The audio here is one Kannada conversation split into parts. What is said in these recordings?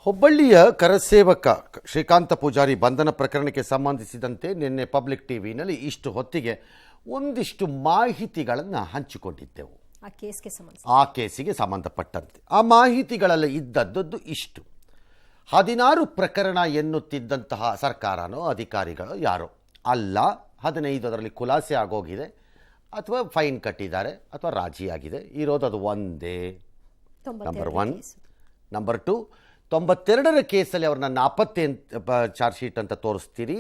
ಹುಬ್ಬಳ್ಳಿಯ ಕರಸೇವಕ ಶ್ರೀಕಾಂತ ಪೂಜಾರಿ ಬಂಧನ ಪ್ರಕರಣಕ್ಕೆ ಸಂಬಂಧಿಸಿದಂತೆ ನಿನ್ನೆ ಪಬ್ಲಿಕ್ ಟಿವಿನಲ್ಲಿ ಇಷ್ಟು ಹೊತ್ತಿಗೆ ಒಂದಿಷ್ಟು ಮಾಹಿತಿಗಳನ್ನು ಹಂಚಿಕೊಂಡಿದ್ದೆವು. ಆ ಕೇಸಿಗೆ ಸಂಬಂಧಪಟ್ಟಂತೆ ಆ ಮಾಹಿತಿಗಳಲ್ಲಿ ಇದ್ದದ್ದು ಇಷ್ಟು: 16 ಪ್ರಕರಣ ಎನ್ನುತ್ತಿದ್ದಂತಹ ಸರ್ಕಾರನೋ ಅಧಿಕಾರಿಗಳು ಯಾರೋ ಅಲ್ಲ, 15 ಅದರಲ್ಲಿ ಖುಲಾಸೆ ಆಗೋಗಿದೆ ಅಥವಾ ಫೈನ್ ಕಟ್ಟಿದ್ದಾರೆ ಅಥವಾ ರಾಜಿಯಾಗಿದೆ. ಇರೋದು ಒಂದೇ, ನಂಬರ್ 1. ನಂಬರ್ 2, 92ರ ಕೇಸಲ್ಲಿ ಅವ್ರನ್ನ ನಾಪತ್ತೆ ಚಾರ್ಜ್ ಶೀಟ್ ಅಂತ ತೋರಿಸ್ತೀರಿ,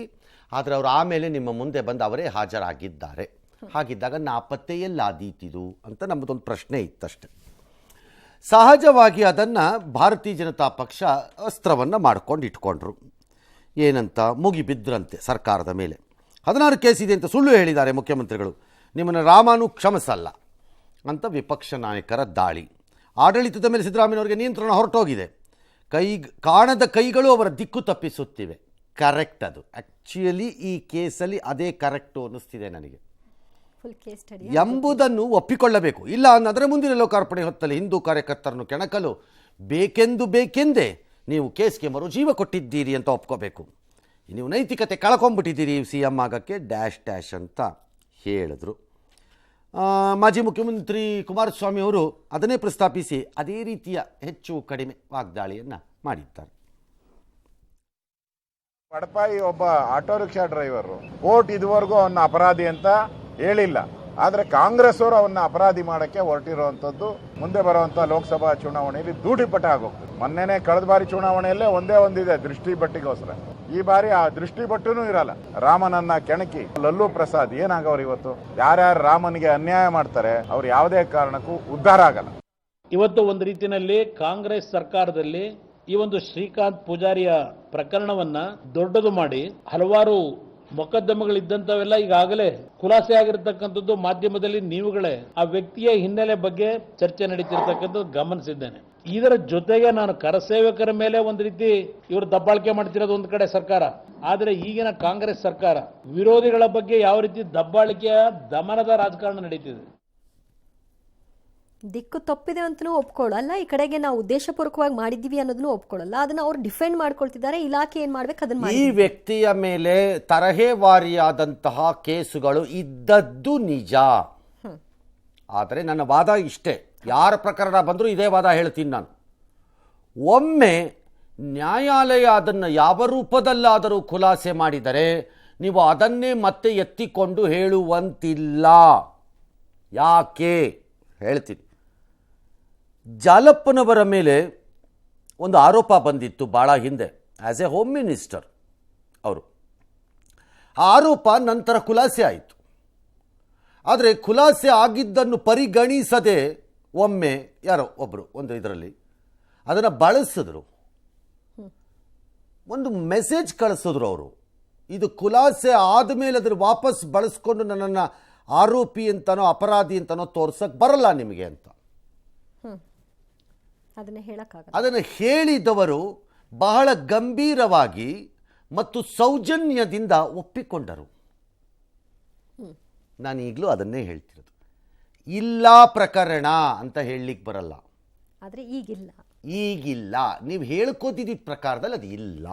ಆದರೆ ಅವರು ಆಮೇಲೆ ನಿಮ್ಮ ಮುಂದೆ ಬಂದು ಅವರೇ ಹಾಜರಾಗಿದ್ದಾರೆ. ಹಾಗಿದ್ದಾಗ ನಾಪತ್ತೆ ಎಲ್ಲಾದೀತಿದು ಅಂತ ನಮ್ಮದೊಂದು ಪ್ರಶ್ನೆ ಇತ್ತಷ್ಟೆ. ಸಹಜವಾಗಿ ಅದನ್ನು ಭಾರತೀಯ ಜನತಾ ಪಕ್ಷ ಅಸ್ತ್ರವನ್ನು ಮಾಡ್ಕೊಂಡು ಇಟ್ಕೊಂಡ್ರು. ಏನಂತ ಮುಗಿಬಿದ್ರಂತೆ ಸರ್ಕಾರದ ಮೇಲೆ. 16 ಕೇಸ್ ಇದೆ ಅಂತ ಸುಳ್ಳು ಹೇಳಿದ್ದಾರೆ ಮುಖ್ಯಮಂತ್ರಿಗಳು, ನಿಮ್ಮನ್ನು ರಾಮನು ಕ್ಷಮಿಸಲ್ಲ ಅಂತ ವಿಪಕ್ಷ ನಾಯಕರ ದಾಳಿ. ಆಡಳಿತದ ಮೇಲೆ ಸಿದ್ದರಾಮಯ್ಯನವರಿಗೆ ನಿಯಂತ್ರಣ ಹೊರಟೋಗಿದೆ. ಕಾಣದ ಕೈಗಳು ಅವರ ದಿಕ್ಕು ತಪ್ಪಿಸುತ್ತಿವೆ. ಕರೆಕ್ಟ್, ಅದು ಆ್ಯಕ್ಚುಯಲಿ ಈ ಕೇಸಲ್ಲಿ ಅದೇ ಕರೆಕ್ಟು ಅನ್ನಿಸ್ತಿದೆ ನನಗೆ ಎಂಬುದನ್ನು ಒಪ್ಪಿಕೊಳ್ಳಬೇಕು. ಇಲ್ಲ ಅನ್ನೋದ್ರೆ ಮುಂದಿನ ಲೋಕಾರ್ಪಣೆ ಹೊತ್ತಲ್ಲಿ ಹಿಂದೂ ಕಾರ್ಯಕರ್ತರನ್ನು ಕೆಣಕಲು ಬೇಕೆಂದೇ ನೀವು ಕೇಸ್ಗೆ ಮರುಜೀವ ಕೊಟ್ಟಿದ್ದೀರಿ ಅಂತ ಒಪ್ಕೋಬೇಕು. ನೀವು ನೈತಿಕತೆ ಕಳ್ಕೊಂಡ್ಬಿಟ್ಟಿದ್ದೀರಿ CM ಆಗೋಕ್ಕೆ ಡ್ಯಾಶ್ ಅಂತ ಹೇಳಿದ್ರು. ಮಾಜಿ ಮುಖ್ಯಮಂತ್ರಿ ಕುಮಾರಸ್ವಾಮಿ ಅವರು ಅದನ್ನೇ ಪ್ರಸ್ತಾಪಿಸಿ ಅದೇ ರೀತಿಯ ಹೆಚ್ಚು ಕಡಿಮೆ ವಾಗ್ದಾಳಿಯನ್ನು ಮಾಡಿದ್ದಾರೆ. ಪಡಪಾಯಿ ಒಬ್ಬ ಆಟೋ ರಿಕ್ಷಾ ಡ್ರೈವರು ಕೋರ್ಟ್ ಇದುವರೆಗೂ ಅವನ್ನ ಅಪರಾಧಿ ಅಂತ ಹೇಳಿಲ್ಲ. ಆದರೆ ಕಾಂಗ್ರೆಸ್ ಅವರು ಅವನ್ನ ಅಪರಾಧಿ ಮಾಡಕ್ಕೆ ಹೊರಟಿರುವಂಥದ್ದು ಮುಂದೆ ಬರುವಂಥ ಲೋಕಸಭಾ ಚುನಾವಣೆಯಲ್ಲಿ ಧೂಳಿಪಟ ಆಗೋಗ್ತದೆ. ಮೊನ್ನೆನೇ ಕಳೆದ ಬಾರಿ ಚುನಾವಣೆಯಲ್ಲೇ ಒಂದಿದೆ ದೃಷ್ಟಿಬಟ್ಟಿಗೋಸ್ಕರ. ಈ ಬಾರಿ ಆ ದೃಷ್ಟಿಬಟ್ಟೂ ಇರಲ್ಲ. ರಾಮನನ್ನ ಕೆಣಕಿ ಲಲ್ಲು ಪ್ರಸಾದ್ ಏನಾಗವ್ರು ಇವತ್ತು? ಯಾರ್ಯಾರು ರಾಮನಿಗೆ ಅನ್ಯಾಯ ಮಾಡ್ತಾರೆ ಅವ್ರು ಯಾವುದೇ ಕಾರಣಕ್ಕೂ ಉದ್ಧಾರ ಆಗಲ್ಲ. ಇವತ್ತು ಒಂದು ರೀತಿಯಲ್ಲಿ ಕಾಂಗ್ರೆಸ್ ಸರ್ಕಾರದಲ್ಲಿ ಈ ಒಂದು ಶ್ರೀಕಾಂತ್ ಪೂಜಾರಿಯ ಪ್ರಕರಣವನ್ನ ದೊಡ್ಡದು ಮಾಡಿ ಹಲವಾರು ಮೊಕದ್ದಮೆಗಳಿದ್ದಂಥವೆಲ್ಲ ಈಗಾಗಲೇ ಖುಲಾಸೆ ಆಗಿರತಕ್ಕಂಥದ್ದು ಮಾಧ್ಯಮದಲ್ಲಿ ನೀವುಗಳೇ ಆ ವ್ಯಕ್ತಿಯ ಹಿನ್ನೆಲೆ ಬಗ್ಗೆ ಚರ್ಚೆ ನಡೀತಿರ್ತಕ್ಕಂಥದ್ದು ಗಮನಿಸಿದ್ದೇನೆ. ಇದರ ಜೊತೆಗೆ ನಾನು ಕರಸೇವಕರ ಮೇಲೆ ಒಂದು ರೀತಿ ಇವರು ದಬ್ಬಾಳಿಕೆ ಮಾಡ್ತಿರೋದು ಒಂದು ಕಡೆ ಸರ್ಕಾರ, ಆದರೆ ಈಗಿನ ಕಾಂಗ್ರೆಸ್ ಸರ್ಕಾರ ವಿರೋಧಿಗಳ ಬಗ್ಗೆ ಯಾವ ರೀತಿ ದಬ್ಬಾಳಿಕೆಯ ದಮನದ ರಾಜಕಾರಣ ನಡೀತಿದೆ. ದಿಕ್ಕು ತಪ್ಪಿದೆ ಅಂತಲೂ ಒಪ್ಕೊಳ್ಳಲ್ಲ, ಈ ಕಡೆಗೆ ನಾವು ಉದ್ದೇಶಪೂರ್ವಕವಾಗಿ ಮಾಡಿದ್ದೀವಿ ಅನ್ನೋದನ್ನು ಒಪ್ಕೊಳ್ಳಲ್ಲ. ಅದನ್ನ ಅವ್ರು ಡಿಫೆಂಡ್ ಮಾಡ್ಕೊಳ್ತಿದ್ದಾರೆ. ಇಲಾಖೆ ಏನ್ ಮಾಡ್ಬೇಕು ಅದನ್ನ. ಈ ವ್ಯಕ್ತಿಯ ಮೇಲೆ ತರಹೇವಾರಿಯಾದಂತಹ ಕೇಸುಗಳು ಇದ್ದದ್ದು ನಿಜ. ಆದರೆ ನನ್ನ ವಾದ ಇಷ್ಟೇ, ಯಾರ ಪ್ರಕರಣ ಬಂದರೂ ಇದೇ ವಾದ ಹೇಳ್ತೀನಿ ನಾನು. ಒಮ್ಮೆ ನ್ಯಾಯಾಲಯ ಅದನ್ನು ಯಾವ ರೂಪದಲ್ಲಾದರೂ ಖುಲಾಸೆ ಮಾಡಿದರೆ ನೀವು ಅದನ್ನೇ ಮತ್ತೆ ಎತ್ತಿಕೊಂಡು ಹೇಳುವಂತಿಲ್ಲ. ಯಾಕೆ ಹೇಳ್ತೀನಿ. ಜಾಲಪ್ಪನವರ ಮೇಲೆ ಒಂದು ಆರೋಪ ಬಂದಿತ್ತು ಭಾಳ ಹಿಂದೆ, ಆ್ಯಸ್ ಎ ಹೋಮ್ ಮಿನಿಸ್ಟರ್ ಅವರು. ಆ ಆರೋಪ ನಂತರ ಖುಲಾಸೆ ಆಯಿತು. ಆದರೆ ಖುಲಾಸೆ ಆಗಿದ್ದನ್ನು ಪರಿಗಣಿಸದೆ ಒಮ್ಮೆ ಯಾರೋ ಒಬ್ಬರು ಒಂದು ಇದರಲ್ಲಿ ಅದನ್ನು ಬಳಸಿದ್ರು, ಒಂದು ಮೆಸೇಜ್ ಕಳಿಸಿದ್ರು ಅವರು. ಇದು ಖುಲಾಸೆ ಆದಮೇಲೆ ಅದನ್ನು ವಾಪಸ್ ಬಳಸ್ಕೊಂಡು ನನ್ನನ್ನು ಆರೋಪಿ ಅಂತನೋ ಅಪರಾಧಿ ಅಂತನೋ ತೋರ್ಸಕ್ಕೆ ಬರಲ್ಲ ನಿಮಗೆ ಅಂತ. ಅದನ್ನು ಹೇಳಿದವರು ಬಹಳ ಗಂಭೀರವಾಗಿ ಮತ್ತು ಸೌಜನ್ಯದಿಂದ ಒಪ್ಪಿಕೊಂಡರು. ನಾನು ಈಗಲೂ ಅದನ್ನೇ ಹೇಳ್ತಿರೋದು. ಇಲ್ಲ ಪ್ರಕರಣ ಅಂತ ಹೇಳಲಿಕ್ಕೆ ಬರಲ್ಲ. ಆದರೆ ಈಗಿಲ್ಲ ನೀವು ಹೇಳ್ಕೋತಿದ್ದ ಪ್ರಕಾರದಲ್ಲಿ ಅದು ಇಲ್ಲ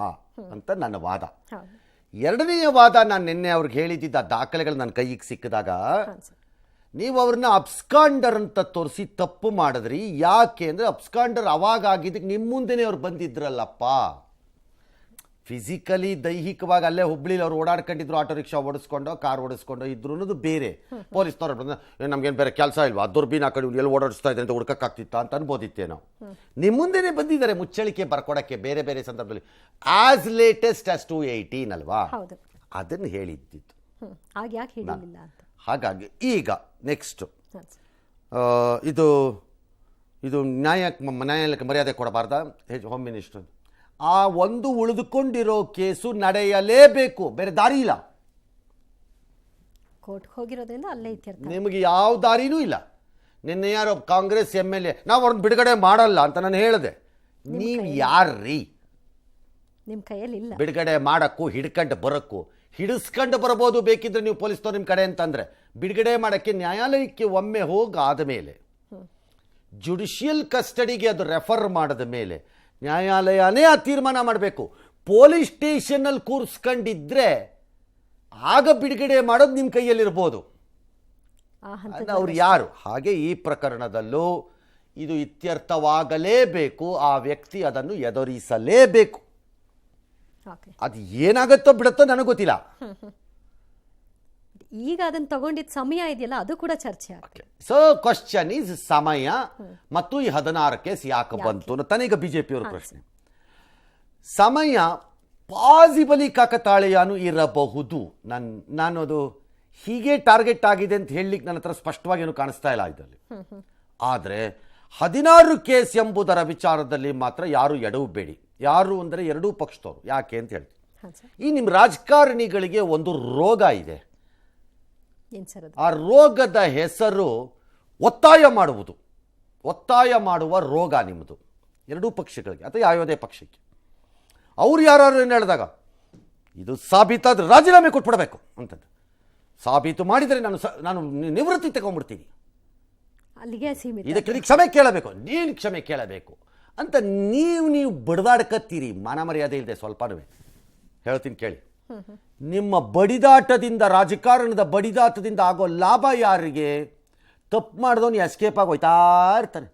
ಅಂತ ನನ್ನ ವಾದ. ಎರಡನೆಯ ವಾದ, ನಾನು ನಿನ್ನೆ ಅವ್ರಿಗೆ ಹೇಳಿದ್ದ ದಾಖಲೆಗಳು ನನ್ನ ಕೈಗೆ ಸಿಕ್ಕಿದಾಗ ನೀವು ಅವ್ರನ್ನ ಅಬ್ಸ್ಕಾಂಡರ್ ಅಂತ ತೋರಿಸಿ ತಪ್ಪು ಮಾಡಿದ್ರಿ. ಯಾಕೆ ಅಂದರೆ ಅಬ್ಸ್ಕಾಂಡರ್ ಅವಾಗ ಆಗಿದ್ದಕ್ಕೆ ನಿಮ್ಮ ಮುಂದೆನೇ ಅವ್ರು ಬಂದಿದ್ರಲ್ಲಪ್ಪ. ಫಿಸಿಕಲಿ ದೈಹಿಕವಾಗಿ ಅಲ್ಲೇ ಹುಬ್ಳಿಲಿ ಅವ್ರು ಓಡಾಡ್ಕೊಂಡಿದ್ರು, ಆಟೋ ರಿಕ್ಷಾ ಓಡಿಸ್ಕೊಂಡು ಕಾರ್ ಓಡಿಸ್ಕೊಂಡು ಇದ್ರು ಅನ್ನೋದು ಬೇರೆ. ಪೊಲೀಸ್ನವ್ರು ಬಂದ ನಮ್ಗೇನು ಬೇರೆ ಕೆಲಸ ಇಲ್ವಾ, ದುರ್ಬೀನ್ ಹಾಕಿ ಎಲ್ಲಿ ಓಡಾಡಿಸ್ತಾ ಇದ್ದಾರೆ ಅಂತ ಹುಡ್ಕಕ್ಕಾಗ್ತಿತ್ತ ಅಂತ ಅನ್ಬೋದಿತ್ತೇ ನಾವು. ನಿಮ್ಮ ಮುಂದೆನೇ ಬಂದಿದ್ದಾರೆ ಮುಚ್ಚಳಿಕೆ ಬರ್ಕೊಡಕ್ಕೆ ಬೇರೆ ಬೇರೆ ಸಂದರ್ಭದಲ್ಲಿ. ಆಸ್ ಲೇಟೆಸ್ಟ್ ಆಸ್ 2018 ಅಲ್ವಾ, ಅದನ್ನು ಹೇಳಿದ್ದಿತ್ತು. ಹಾಗಾಗಿ ಈಗ ನೆಕ್ಸ್ಟು ಇದು ನ್ಯಾಯಾಲಯಕ್ಕೆ ಮರ್ಯಾದೆ ಕೊಡಬಾರ್ದ ಹೋಮ್ ಮಿನಿಸ್ಟರ್? ಆ ಒಂದು ಉಳಿದುಕೊಂಡಿರೋ ಕೇಸು ನಡೆಯಲೇಬೇಕು, ಬೇರೆ ದಾರಿ ಇಲ್ಲ. ಹೋಗಿರೋದ್ರಿಂದ ಅಲ್ಲೇ ಇತ್ಯರ್ಥ. ನಿಮಗೆ ಯಾವ ದಾರಿನೂ ಇಲ್ಲ. ನಿನ್ನೆ ಯಾರೋ ಕಾಂಗ್ರೆಸ್ MLA ನಾವು ಅವ್ರನ್ನ ಬಿಡುಗಡೆ ಮಾಡಲ್ಲ ಅಂತ ನಾನು ಹೇಳಿದೆ. ನೀವು ಯಾರ್ರೀ ನಿಮ್ಮ ಕೈಯಲ್ಲಿ ಇಲ್ಲ ಬಿಡುಗಡೆ ಮಾಡೋಕ್ಕೂ ಹಿಡ್ಕೊಂಡು ಬರೋಕ್ಕೂ? ಹಿಡಿಸ್ಕೊಂಡು ಬರ್ಬೋದು ಬೇಕಿದ್ರೆ ನೀವು ಪೊಲೀಸ್ನವ್ರು ನಿಮ್ಮ ಕಡೆ ಅಂತಂದರೆ. ಬಿಡುಗಡೆ ಮಾಡೋಕ್ಕೆ ನ್ಯಾಯಾಲಯಕ್ಕೆ ಒಮ್ಮೆ ಹೋಗಾದ ಮೇಲೆ, ಜುಡಿಷಿಯಲ್ ಕಸ್ಟಡಿಗೆ ಅದು ರೆಫರ್ ಮಾಡಿದ ಮೇಲೆ ನ್ಯಾಯಾಲಯನೇ ಆ ತೀರ್ಮಾನ ಮಾಡಬೇಕು. ಪೊಲೀಸ್ ಸ್ಟೇಷನ್ನಲ್ಲಿ ಕೂರಿಸ್ಕೊಂಡಿದ್ರೆ ಆಗ ಬಿಡುಗಡೆ ಮಾಡೋದು ನಿಮ್ಮ ಕೈಯಲ್ಲಿರ್ಬೋದು. ಅವ್ರು ಯಾರು? ಹಾಗೆ ಈ ಪ್ರಕರಣದಲ್ಲೂ ಇದು ಇತ್ಯರ್ಥವಾಗಲೇಬೇಕು. ಆ ವ್ಯಕ್ತಿ ಅದನ್ನು ಎದುರಿಸಲೇಬೇಕು. ಅದು ಏನಾಗುತ್ತೋ ಬಿಡುತ್ತೋ ನನಗೆ ಗೊತ್ತಿಲ್ಲ. ಈಗ ಅದನ್ನ ತಗೊಂಡಿದ್ದ ಸಮಯ ಇದೆಯಲ್ಲ, ಅದು ಕೂಡ ಚರ್ಚೆ ಆಗ್ತದೆ. ಸೊ ಕ್ವಶನ್ ಈಸ್ ಸಮಯ ಮತ್ತು ಈ 16 ಕೇಸ್ ಯಾಕೆ ಬಂತು ತನೀಗ ಬಿಜೆಪಿಯವರು ಪ್ರಶ್ನೆ. ಸಮಯ ಪಾಸಿಬಲಿ ಕಾಕತಾಳೀಯನೂ ಇರಬಹುದು. ನಾನು ಅದು ಹೀಗೆ ಟಾರ್ಗೆಟ್ ಆಗಿದೆ ಅಂತ ಹೇಳಲಿಕ್ಕೆ ನನ್ನ ಹತ್ರ ಸ್ಪಷ್ಟವಾಗಿ ಏನು ಕಾಣಿಸ್ತಾ ಇಲ್ಲ ಇದರಲ್ಲಿ. ಆದರೆ 16 ಕೇಸ್ ಎಂಬುದರ ವಿಚಾರದಲ್ಲಿ ಮಾತ್ರ ಯಾರು ಎಡವಬೇಡಿ. ಯಾರು ಅಂದರೆ ಎರಡೂ ಪಕ್ಷದವರು. ಯಾಕೆ ಅಂತ ಹೇಳ್ತೀನಿ, ಈ ನಿಮ್ಮ ರಾಜಕಾರಣಿಗಳಿಗೆ ಒಂದು ರೋಗ ಇದೆ. ಆ ರೋಗದ ಹೆಸರು ಒತ್ತಾಯ ಮಾಡುವುದು. ಒತ್ತಾಯ ಮಾಡುವ ರೋಗ ನಿಮ್ಮದು, ಎರಡೂ ಪಕ್ಷಗಳಿಗೆ ಅಥವಾ ಯಾವುದೇ ಪಕ್ಷಕ್ಕೆ. ಅವ್ರು ಯಾರು ಏನು ಹೇಳಿದಾಗ ಇದು ಸಾಬೀತಾದ್ರೆ ರಾಜೀನಾಮೆ ಕೊಟ್ಬಿಡಬೇಕು ಅಂತದ್ದು. ಸಾಬೀತು ಮಾಡಿದರೆ ನಾನು ನಿವೃತ್ತಿ ತಗೊಂಡ್ಬಿಡ್ತೀನಿ, ಅಲ್ಲಿಗೆ ಸೀಮಿತ, ಇದಕ್ಕೆ ಕ್ಷಮೆ ಕೇಳಬೇಕು, ನೀನು ಕ್ಷಮೆ ಕೇಳಬೇಕು ಅಂತ ನೀವು ಬಡಿದಾಡ್ಕತ್ತೀರಿ. ಮಾನ ಮರ್ಯಾದೆ ಇಲ್ಲದೆ ಸ್ವಲ್ಪನೂ. ಹೇಳ್ತೀನಿ ಕೇಳಿ, ನಿಮ್ಮ ಬಡಿದಾಟದಿಂದ, ರಾಜಕಾರಣದ ಬಡಿದಾಟದಿಂದ ಆಗೋ ಲಾಭ ಯಾರಿಗೆ? ತಪ್ಪು ಮಾಡಿದವನು ಎಸ್ಕೇಪ್ ಆಗೋಯ್ತಾ ಇರ್ತಾನೆ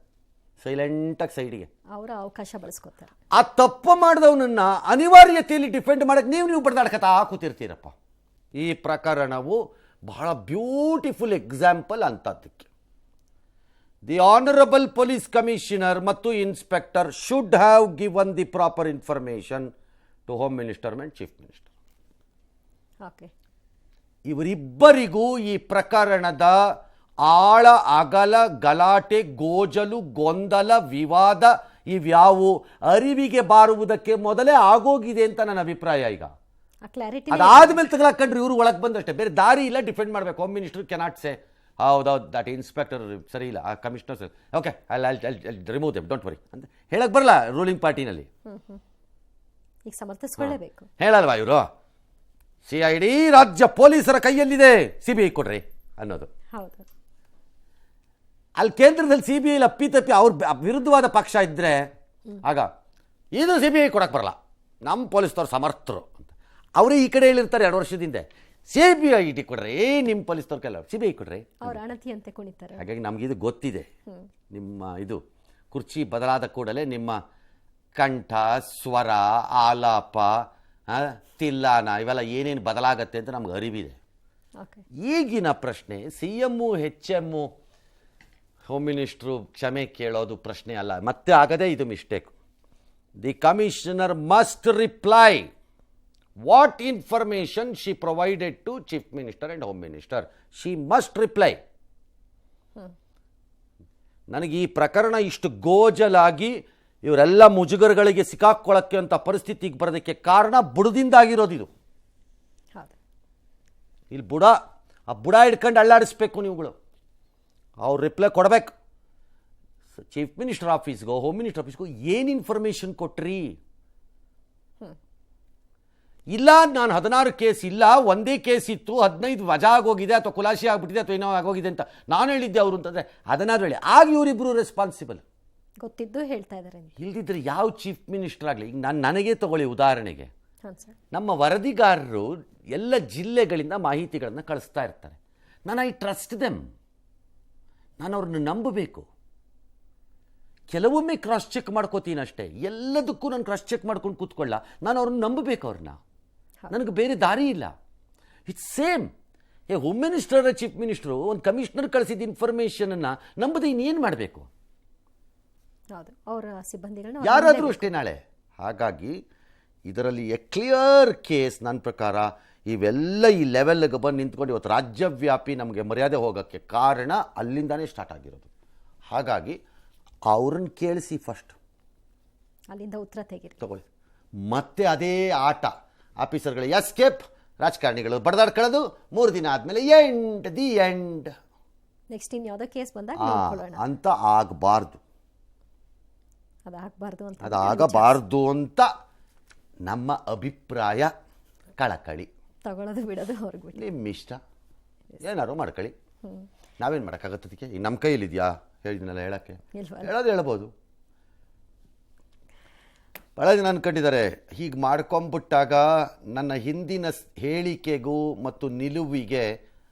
ಸೈಲೆಂಟಾಗಿ ಸೈಡಿಗೆ. ಅವರ ಅವಕಾಶ ಬಳಸ್ಕೊತಾರೆ. ಆ ತಪ್ಪು ಮಾಡಿದವನನ್ನ ಅನಿವಾರ್ಯತೆಯಲ್ಲಿ ಡಿಫೆಂಡ್ ಮಾಡಕ್ಕೆ ನೀವು ಬಡಿದಾಡ್ಕತಾ ಕೂತಿರ್ತೀರಪ್ಪ. ಈ ಪ್ರಕರಣವು ಬಹಳ ಬ್ಯೂಟಿಫುಲ್ ಎಕ್ಸಾಂಪಲ್ ಅಂತದ್ದಕ್ಕೆ. ದಿ ಆನರಬಲ್ ಪೊಲೀಸ್ ಕಮಿಷನರ್ ಮತ್ತು inspector should have given the proper information to home minister and chief minister. ಇವರಿಬ್ಬರಿಗೂ ಈ ಪ್ರಕರಣದ ಆಳ ಅಗಲ ಗಲಾಟೆ, ಗೋಜಲು, ಗೊಂದಲ, ವಿವಾದ ಇವ್ಯಾವು ಅರಿವಿಗೆ ಬಾರುವುದಕ್ಕೆ ಮೊದಲೇ ಆಗೋಗಿದೆ ಅಂತ ನನ್ನ ಅಭಿಪ್ರಾಯ. ಈಗ ಅದಾದ್ಮೇಲೆ ತಗಲಾಕೊಂಡ್ರೆ ಇವರು ಒಳಗೆ ಬಂದಷ್ಟೇ, ಬೇರೆ ದಾರಿ ಇಲ್ಲ. ಡಿಫೆಂಡ್ ಮಾಡಬೇಕು. ಹೋಮ್ ಮಿನಿಸ್ಟರ್ ಕೆನಾಟ್ ಸೇ ಹೌದೌದು ದಟ್ ಇನ್ಸ್ಪೆಕ್ಟರ್ ಸರಿ ಇಲ್ಲ, ಆ ಕಮಿಷನರ್ ಸರಿ, okay I remove them, don't worry ಅಂತ ಹೇಳಕ್ ಬರಲ್ಲ ರೂಲಿಂಗ್ ಪಾರ್ಟಿನಲ್ಲಿ. ಈಗ ಸಮರ್ಥಿಸ್ಕೊಳ್ಳೇಬೇಕು. ಹೇಳಲ್ವಾ ಇವರು? CID ರಾಜ್ಯ ಪೊಲೀಸರ ಕೈಯಲ್ಲಿದೆ, CBI ಕೊಡ್ರಿ ಅನ್ನೋದು. ಅಲ್ಲಿ ಕೇಂದ್ರದಲ್ಲಿ CBI ಅಪ್ಪಿತಪ್ಪಿ ಅವ್ರ ವಿರುದ್ಧವಾದ ಪಕ್ಷ ಇದ್ರೆ ಆಗ ಇದು CBI ಕೊಡಕ್ಕೆ ಬರಲ್ಲ, ನಮ್ಮ ಪೊಲೀಸ್ನವ್ರು ಸಮರ್ಥರು ಅಂತ ಅವರೇ ಈ ಕಡೆ ಹೇಳಿರ್ತಾರೆ 2 ವರ್ಷದಿಂದ. CBI ಕೊಡ್ರಿ, ನಿಮ್ಮ ಪೊಲೀಸ್ನವ್ರಿಗೆಲ್ಲ CBI ಕೊಡ್ರಿ, ಹಾಗಾಗಿ ನಮಗಿದು ಗೊತ್ತಿದೆ. ನಿಮ್ಮ ಇದು ಕುರ್ಚಿ ಬದಲಾದ ಕೂಡಲೇ ನಿಮ್ಮ ಕಂಠ, ಸ್ವರ, ಆಲಾಪ, ತಿಲ್ಲಾನ ಇವೆಲ್ಲ ಏನೇನು ಬದಲಾಗತ್ತೆ ಅಂತ ನಮ್ಗೆ ಅರಿವಿದೆ. ಈಗಿನ ಪ್ರಶ್ನೆ CM, HM, ಹೋಮ್ ಮಿನಿಸ್ಟ್ರು ಕ್ಷಮೆ ಕೇಳೋದು ಪ್ರಶ್ನೆ ಅಲ್ಲ. ಮತ್ತೆ ಆಗದೆ ಇದು mistake. The commissioner must reply what information she provided to chief minister and home minister. She must reply. ನನಗೆ ಈ ಪ್ರಕರಣ ಇಷ್ಟು ಗೋಜಲಾಗಿ ಇವರೆಲ್ಲ ಮುಜುಗರಗಳಿಗೆ ಸಿಕ್ಕಾಕೊಳ್ಳೋಕ್ಕೆ ಅಂತ ಪರಿಸ್ಥಿತಿಗೆ ಬರೋದಕ್ಕೆ ಕಾರಣ ಬುಡದಿಂದಾಗಿರೋದು. ಇದು ಇಲ್ಲಿ ಆ ಬುಡ ಹಿಡ್ಕೊಂಡು ಅಳ್ಳಾಡಿಸ್ಬೇಕು ನೀವುಗಳು. ಅವ್ರು ರಿಪ್ಲೈ ಕೊಡಬೇಕು. ಚೀಫ್ ಮಿನಿಸ್ಟರ್ ಆಫೀಸ್ಗೋ ಹೋಮ್ ಮಿನಿಸ್ಟರ್ ಆಫೀಸ್ಗೋ ಏನು ಇನ್ಫಾರ್ಮೇಷನ್ ಕೊಟ್ರಿ? ಇಲ್ಲ ನಾನು 16 ಕೇಸ್ ಇಲ್ಲ, ಒಂದೇ ಕೇಸ್ ಇತ್ತು, 15 ವಜಾ ಆಗೋಗಿದೆ ಅಥವಾ ಖುಲಾಸಿ ಆಗಿಬಿಟ್ಟಿದೆ ಅಥವಾ ಏನೋ ಆಗೋಗಿದೆ ಅಂತ ನಾನು ಹೇಳಿದ್ದೆ ಅವರು ಅಂತಂದರೆ ಅದನ್ನಾದ್ರೂ ಹೇಳಿ. ಆಗ ಇವರಿಬ್ಬರು ರೆಸ್ಪಾನ್ಸಿಬಲ್ ಗೊತ್ತಿದ್ದು ಹೇಳ್ತಾ ಇದ್ದಾರೆ. ಇಲ್ದಿದ್ರೆ ಯಾವ ಚೀಫ್ ಮಿನಿಸ್ಟರ್ ಆಗಲಿ, ಈಗ ನನಗೆ ತಗೊಳ್ಳಿ ಉದಾಹರಣೆಗೆ, ನಮ್ಮ ವರದಿಗಾರರು ಎಲ್ಲ ಜಿಲ್ಲೆಗಳಿಂದ ಮಾಹಿತಿಗಳನ್ನು ಕಳಿಸ್ತಾ ಇರ್ತಾರೆ. ನಾನು ಐ ಟ್ರಸ್ಟ್ ದೆಮ್, ನಾನು ಅವ್ರನ್ನ ನಂಬಬೇಕು. ಕೆಲವೊಮ್ಮೆ ಕ್ರಾಸ್ ಚೆಕ್ ಮಾಡ್ಕೋತೀನಿ ಅಷ್ಟೇ, ಎಲ್ಲದಕ್ಕೂ ನಾನು ಕ್ರಾಸ್ ಚೆಕ್ ಮಾಡ್ಕೊಂಡು ಕೂತ್ಕೊಳ್ಳ. ನಾನು ಅವ್ರನ್ನ ನಂಬಬೇಕು, ಅವ್ರನ್ನ. ನನಗೆ ಬೇರೆ ದಾರಿ ಇಲ್ಲ. It's same. Home minister, chief minister ಒಂದು ಕಮಿಷನರ್ ಕಳಿಸಿದ ಇನ್ಫಾರ್ಮೇಷನನ್ನು ನಂಬದೆ ಇನ್ನೇನು ಮಾಡಬೇಕು? ಯಾರಾದರೂ ಅಷ್ಟೇ ನಾಳೆ. ಹಾಗಾಗಿ ಇದರಲ್ಲಿ ಎ ಕ್ಲಿಯರ್ ಕೇಸ್. ನನ್ನ ಪ್ರಕಾರ ಇವೆಲ್ಲ ಈ ಲೆವೆಲ್ಗೆ ಬಂದು ನಿಂತ್ಕೊಂಡು ಇವತ್ತು ರಾಜ್ಯವ್ಯಾಪಿ ನಮಗೆ ಮರ್ಯಾದೆ ಹೋಗೋಕ್ಕೆ ಕಾರಣ ಅಲ್ಲಿಂದಾನೇ ಸ್ಟಾರ್ಟ್ ಆಗಿರೋದು. ಹಾಗಾಗಿ ಅವ್ರನ್ನ ಕೇಳಿಸಿ ಫಸ್ಟ್, ಅಲ್ಲಿಂದ ಉತ್ತರ ತಗೊಳ್ಳಿ. ಮತ್ತೆ ಅದೇ ಆಟ ಆಫೀಸರ್ಗಳು ಎಸ್ಕೇಪ್, ರಾಜಕಾರಣಿಗಳು ಬಡದಾಡ್ಕೊಳ್ಳೋದು, 3 ದಿನ ಆದಮೇಲೆ ದಿ ಎಂಡ್ ನೆಕ್ಸ್ಟ್ ಇನ್ ಯಾವುದೋ ಕೇಸ್ ಬಂದಾಗ ಅಂತ ಆಗಬಾರ್ದು. ಅದಾಗಬಾರ್ದು ಅಂತ ನಮ್ಮ ಅಭಿಪ್ರಾಯ. ಕಳಕಳಿ ತಗೊಳ್ಳೋದು ಬಿಡೋದು ಅವ್ರಿಗೆ ಬಿಟ್ಟು ನಿಮ್ಮ ಇಷ್ಟ, ಏನಾರು ಮಾಡ್ಕೊಳ್ಳಿ. ನಾವೇನು ಮಾಡೋಕ್ಕಾಗತ್ತದಕ್ಕೆ? ಈಗ ನಮ್ಮ ಕೈಯಲ್ಲಿದೆಯಾ ಹೇಳಿದ್ನಲ್ಲ ಹೇಳೋಕ್ಕೆ? ಹೇಳ್ಬೋದು. ಭಾಳ ಜನ ಅಂದ್ಕೊಂಡಿದ್ದಾರೆ ಹೀಗೆ ಮಾಡ್ಕೊಂಬಿಟ್ಟಾಗ ನನ್ನ ಹಿಂದಿನ ಹೇಳಿಕೆಗೂ ಮತ್ತು ನಿಲುವಿಗೆ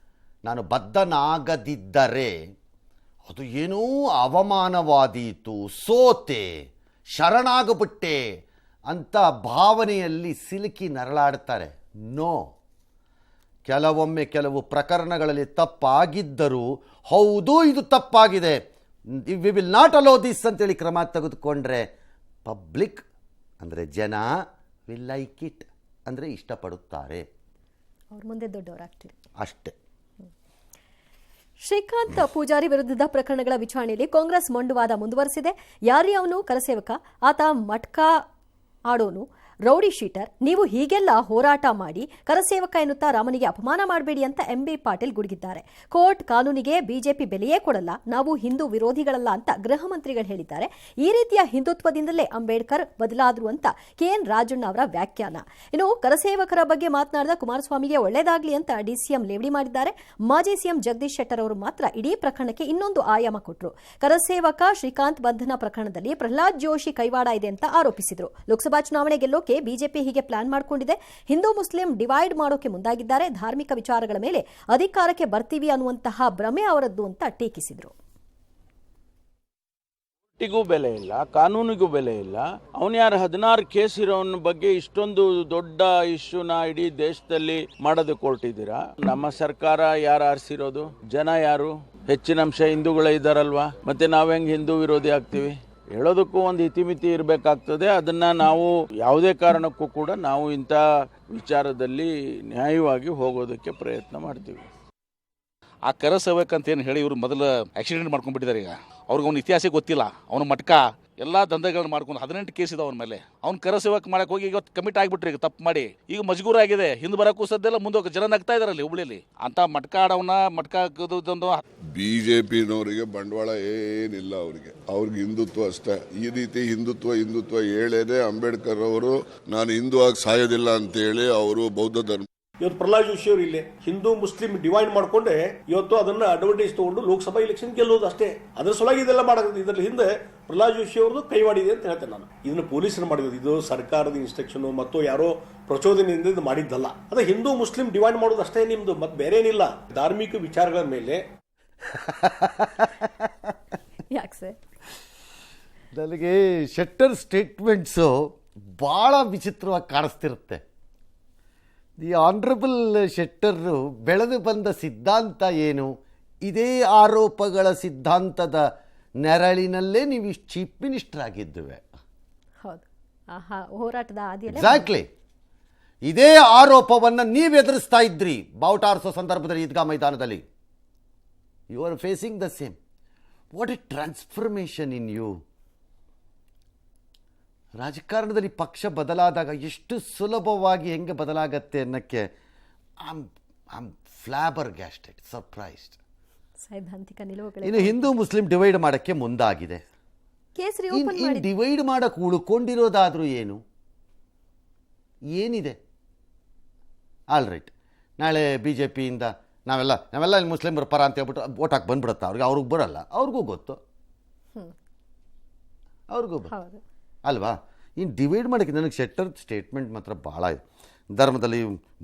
ನಾನು ಬದ್ಧನಾಗದಿದ್ದರೆ ಅದು ಏನೋ ಅವಮಾನವಾದೀತು, ಸೋತೆ, ಶರಣಾಗ್ಬಿಟ್ಟೆ ಅಂತ ಭಾವನೆಯಲ್ಲಿ ಸಿಲುಕಿ ನರಳಾಡ್ತಾರೆ. ನೋ, ಕೆಲವೊಮ್ಮೆ ಕೆಲವು ಪ್ರಕರಣಗಳಲ್ಲಿ ತಪ್ಪಾಗಿದ್ದರೂ ಹೌದು ಇದು ತಪ್ಪಾಗಿದೆ, we will not allow this ಅಂತೇಳಿ ಕ್ರಮ ತೆಗೆದುಕೊಂಡ್ರೆ ಪಬ್ಲಿಕ್ ಅಂದರೆ ಜನ ವಿಲ್ ಲೈಕ್ ಇಟ್, ಅಂದರೆ ಇಷ್ಟಪಡುತ್ತಾರೆ. ಅವ್ರ ಮುಂದೆ ದೊಡ್ಡವರಾಗ್ತೀರಿ ಅಷ್ಟೇ. ಶ್ರೀಕಾಂತ್ ಪೂಜಾರಿ ವಿರುದ್ಧದ ಪ್ರಕರಣಗಳ ವಿಚಾರಣೆಯಲ್ಲಿ ಕಾಂಗ್ರೆಸ್ ಮೊಂಡುವಾದ ಮುಂದುವರೆಸಿದೆ. ಯಾರೇ ಅವನು ಕರಸೇವಕ, ಆತ ಮಟ್ಕಾ ಆಡೋನು, ರೌಡಿ ಶೀಟರ್, ನೀವು ಹೀಗೆಲ್ಲ ಹೋರಾಟ ಮಾಡಿ ಕರಸೇವಕ ಎನ್ನುತ್ತಾ ರಾಮನಿಗೆ ಅಪಮಾನ ಮಾಡಬೇಡಿ ಅಂತ ಎಂಬಿ ಪಾಟೀಲ್ ಗುಡುಗಿದ್ದಾರೆ. ಕೋರ್ಟ್ ಕಾನೂನಿಗೆ ಬಿಜೆಪಿ ಬೆಲೆಯೇ ಕೊಡಲ್ಲ, ನಾವು ಹಿಂದೂ ವಿರೋಧಿಗಳಲ್ಲ ಅಂತ ಗೃಹ ಮಂತ್ರಿಗಳು ಹೇಳಿದ್ದಾರೆ. ಈ ರೀತಿಯ ಹಿಂದುತ್ವದಿಂದಲೇ ಅಂಬೇಡ್ಕರ್ ಬದಲಾದ್ರು ಅಂತ ಕೆಎನ್ ರಾಜಣ್ಣ ಅವರ ವ್ಯಾಖ್ಯಾನ. ಇನ್ನು ಕರಸೇವಕರ ಬಗ್ಗೆ ಮಾತನಾಡಿದ ಕುಮಾರಸ್ವಾಮಿಗೆ ಒಳ್ಳೆಯದಾಗಲಿ ಅಂತ ಡಿಸಿಎಂ ಲೇವಡಿ ಮಾಡಿದ್ದಾರೆ. ಮಾಜಿ ಸಿಎಂ ಜಗದೀಶ್ ಶೆಟ್ಟರ್ ಅವರು ಮಾತ್ರ ಇಡೀ ಪ್ರಕರಣಕ್ಕೆ ಇನ್ನೊಂದು ಆಯಾಮ ಕೊಟ್ಟರು. ಕರಸೇವಕ ಶ್ರೀಕಾಂತ್ ಬಂಧನ ಪ್ರಕರಣದಲ್ಲಿ ಪ್ರಹ್ಲಾದ್ ಜೋಶಿ ಕೈವಾಡ ಇದೆ ಅಂತ ಆರೋಪಿಸಿದರು. ಲೋಕಸಭಾ ಚುನಾವಣೆ ಗೆಲ್ಲೋಕೆ ಬಿಜೆಪಿ ಹೀಗೆ ಪ್ಲಾನ್ ಮಾಡಿಕೊಂಡಿದೆ. ಹಿಂದೂ ಮುಸ್ಲಿಂ ಡಿವೈಡ್ ಮಾಡೋಕೆ ಮುಂದಾಗಿದ್ದಾರೆ. ಧಾರ್ಮಿಕ ವಿಚಾರಗಳ ಮೇಲೆ ಅಧಿಕಾರಕ್ಕೆ ಬರ್ತೀವಿ ಅನ್ನುವಂತಹ ಭ್ರಮೆ ಅವರದ್ದು ಅಂತ ಟೀಕಿಸಿದರು. ಗೂ ಬೆಲೆ ಇಲ್ಲ, ಕಾನೂನಿಗೂ ಬೆಲೆ ಇಲ್ಲ. ಅವನು ಯಾರು 16 ಕೇಸ್ ಇರೋನ ಬಗ್ಗೆ ಇಷ್ಟೊಂದು ದೊಡ್ಡ ಇಶ್ಯೂನ ಇಡೀ ದೇಶದಲ್ಲಿ ಮಾಡೋದಕ್ಕೆ ಹೊರಟಿದ್ದೀರಾ? ನಮ್ಮ ಸರ್ಕಾರ ಯಾರು ಆರಿಸಿರೋದು? ಜನ ಯಾರು? ಹೆಚ್ಚಿನ ಅಂಶ ಹಿಂದೂಗಳೇ ಇದ್ದಾರಲ್ವಾ? ಮತ್ತೆ ನಾವ್ ಹೆಂಗ್ ಹಿಂದೂ ವಿರೋಧಿ ಆಗ್ತೀವಿ? ಹೇಳೋದಕ್ಕೂ ಒಂದು ಇತಿಮಿತಿ ಇರಬೇಕಾಗ್ತದೆ. ಅದನ್ನ ನಾವು ಯಾವುದೇ ಕಾರಣಕ್ಕೂ ಕೂಡ ನಾವು ಇಂಥ ವಿಚಾರದಲ್ಲಿ ನ್ಯಾಯವಾಗಿ ಹೋಗೋದಕ್ಕೆ ಪ್ರಯತ್ನ ಮಾಡ್ತೀವಿ. ಆ ಕರಸೇವಕ ಅಂತ ಏನು ಹೇಳಿ ಇವರು ಮೊದಲು ಆಕ್ಸಿಡೆಂಟ್ ಮಾಡ್ಕೊಂಡ್ಬಿಟ್ಟಿದ್ದಾರೆ. ಈಗ ಅವ್ರಿಗೆ ಅವ್ನ ಇತಿಹಾಸ ಗೊತ್ತಿಲ್ಲ. ಅವನು ಮಟ್ಕ ಎಲ್ಲ ದಂಧೆಗಳನ್ನ ಮಾಡ್ಕೊಂಡು 18 ಕೇಸ್ ಇದೆ ಅವನ ಮೇಲೆ. ಅವ್ನು ಕರಸೇವಕ ಮಾಡಕ್ಕೆ ಹೋಗಿ ಇವತ್ತು ಕಮಿಟ್ ಆಗಿಬಿಟ್ರಿ, ಈಗ ತಪ್ಪು ಮಾಡಿ. ಈಗ ಮಜಗೂರ ಆಗಿದೆ, ಹಿಂದೆ ಬರೋಕ್ಕೂ ಸದ್ಯಲ್ಲ, ಮುಂದೆ ಜನ ನಗ್ತಾ ಇದಾರಲ್ಲಿ ಹುಬ್ಳಿಯಲ್ಲಿ. ಅಂತ ಮಟ್ಕ ಆಡೋನ ಮಟ್ಕ ಹಾಕೋದು ಬಿಜೆಪಿನವರಿಗೆ ಬಂಡವಾಳ ಏನಿಲ್ಲ. ಅವ್ರಿಗೆ ಹಿಂದುತ್ವ ಅಷ್ಟೇ. ಈ ರೀತಿ ಹಿಂದುತ್ವ ಹೇಳೇನೆ ಅಂಬೇಡ್ಕರ್ ಅವರು ನಾನು ಹಿಂದೂ ಆಗಿ ಸಾಯೋದಿಲ್ಲ ಅಂತ ಹೇಳಿ ಅವರು ಬೌದ್ಧ ಧರ್ಮ. ಇವತ್ತು ಪ್ರಹ್ಲಾದ್ ಜೋಶಿ ಅವರು ಇಲ್ಲಿ ಹಿಂದೂ ಮುಸ್ಲಿಂ ಡಿವೈಡ್ ಮಾಡ್ಕೊಂಡೆ ಇವತ್ತು ಅದನ್ನ ಅಡ್ವಾಂಟೇಜ್ ತಗೊಂಡು ಲೋಕಸಭಾ ಎಲೆಕ್ಷನ್ ಗೆಲ್ಲೋದು ಅಷ್ಟೇ. ಅದ್ರ ಸಲುವಾಗಿ ಇದೆಲ್ಲ ಮಾಡೋದು. ಇದರ ಹಿಂದೆ ಪ್ರಹ್ಲಾದ್ ಜೋಶಿ ಅವ್ರದ್ದು ಕೈವಾಡಿದೆ ಅಂತ ಹೇಳ್ತೇನೆ ನಾನು. ಇದನ್ನು ಪೊಲೀಸರು ಮಾಡಿರೋದು, ಇದು ಸರ್ಕಾರದ ಇನ್ಸ್ಟ್ರಕ್ಷನ್ ಮತ್ತು ಯಾರೋ ಪ್ರಚೋದನೆಯಿಂದ ಇದು ಮಾಡಿದ್ದಲ್ಲ. ಅದೇ ಹಿಂದೂ ಮುಸ್ಲಿಂ ಡಿವೈಡ್ ಮಾಡೋದು ಅಷ್ಟೇ ನಿಮ್ದು, ಮತ್ತೆ ಬೇರೆ ಏನಿಲ್ಲ. ಧಾರ್ಮಿಕ ವಿಚಾರಗಳ ಮೇಲೆ ಯಾಕೆ ಸರ್ ನನಗೆ ಶೆಟ್ಟರ್ ಸ್ಟೇಟ್ಮೆಂಟ್ಸು ಭಾಳ ವಿಚಿತ್ರವಾಗಿ ಕಾಣಿಸ್ತಿರುತ್ತೆ. ದಿ ಆನರಬಲ್ ಶೆಟ್ಟರು ಬೆಳೆದು ಬಂದ ಸಿದ್ಧಾಂತ ಏನು? ಇದೇ ಆರೋಪಗಳ ಸಿದ್ಧಾಂತದ ನೆರಳಿನಲ್ಲೇ ನೀವು ಇಷ್ಟು ಚೀಫ್ ಮಿನಿಸ್ಟರ್ ಆಗಿದ್ದುವೆ. ಹೌದು, ಹೋರಾಟದ ಎಕ್ಸಾಕ್ಟ್ಲಿ ಇದೇ ಆರೋಪವನ್ನು ನೀವು ಎದುರಿಸ್ತಾ ಇದ್ರಿ ಬಾವುಟ ಆರಿಸೋ ಸಂದರ್ಭದಲ್ಲಿ ಈದ್ಗಾ ಮೈದಾನದಲ್ಲಿ. You are facing the same. What a transformation in you. ರಾಜಕಾರಣದಲ್ಲಿ ಪಕ್ಷ ಬದಲಾದಾಗ ಎಷ್ಟು ಸುಲಭವಾಗಿ ಹೆಂಗೆ ಬದಲಾಗತ್ತೆ ಅನ್ನೋಕ್ಕೆ I am flabbergasted, surprised. ಸೈದ್ಧಾಂತಿಕ ನಿಲುವುಗಳು ಇನ್ನು ಹಿಂದೂ ಮುಸ್ಲಿಂ ಡಿವೈಡ್ ಮಾಡೋಕ್ಕೆ ಮುಂದಾಗಿದೆ. ಡಿವೈಡ್ ಮಾಡೋಕ್ಕೆ ಉಳ್ಕೊಂಡಿರೋದಾದರೂ ಏನಿದೆ? ಆಲ್ ರೈಟ್, ನಾಳೆ ಬಿ ಜೆ ಪಿಯಿಂದ ನಾವೆಲ್ಲ ಮುಸ್ಲಿಮರ ಪರ ಅಂತ ಹೇಳ್ಬಿಟ್ಟು ಓಟ್ ಹಾಕಿ ಬಂದ್ಬಿಡುತ್ತೆ. ಅವ್ರಿಗೆ ಬರಲ್ಲ, ಅವ್ರಿಗೂ ಗೊತ್ತು, ಅವ್ರಿಗೂ ಅಲ್ವಾ? ಇನ್ನು ಡಿವೈಡ್ ಮಾಡೋಕ್ಕೆ ನನಗೆ ಶೆಟ್ಟರ್ ಸ್ಟೇಟ್ಮೆಂಟ್ ಮಾತ್ರ ಭಾಳ ಇದೆ.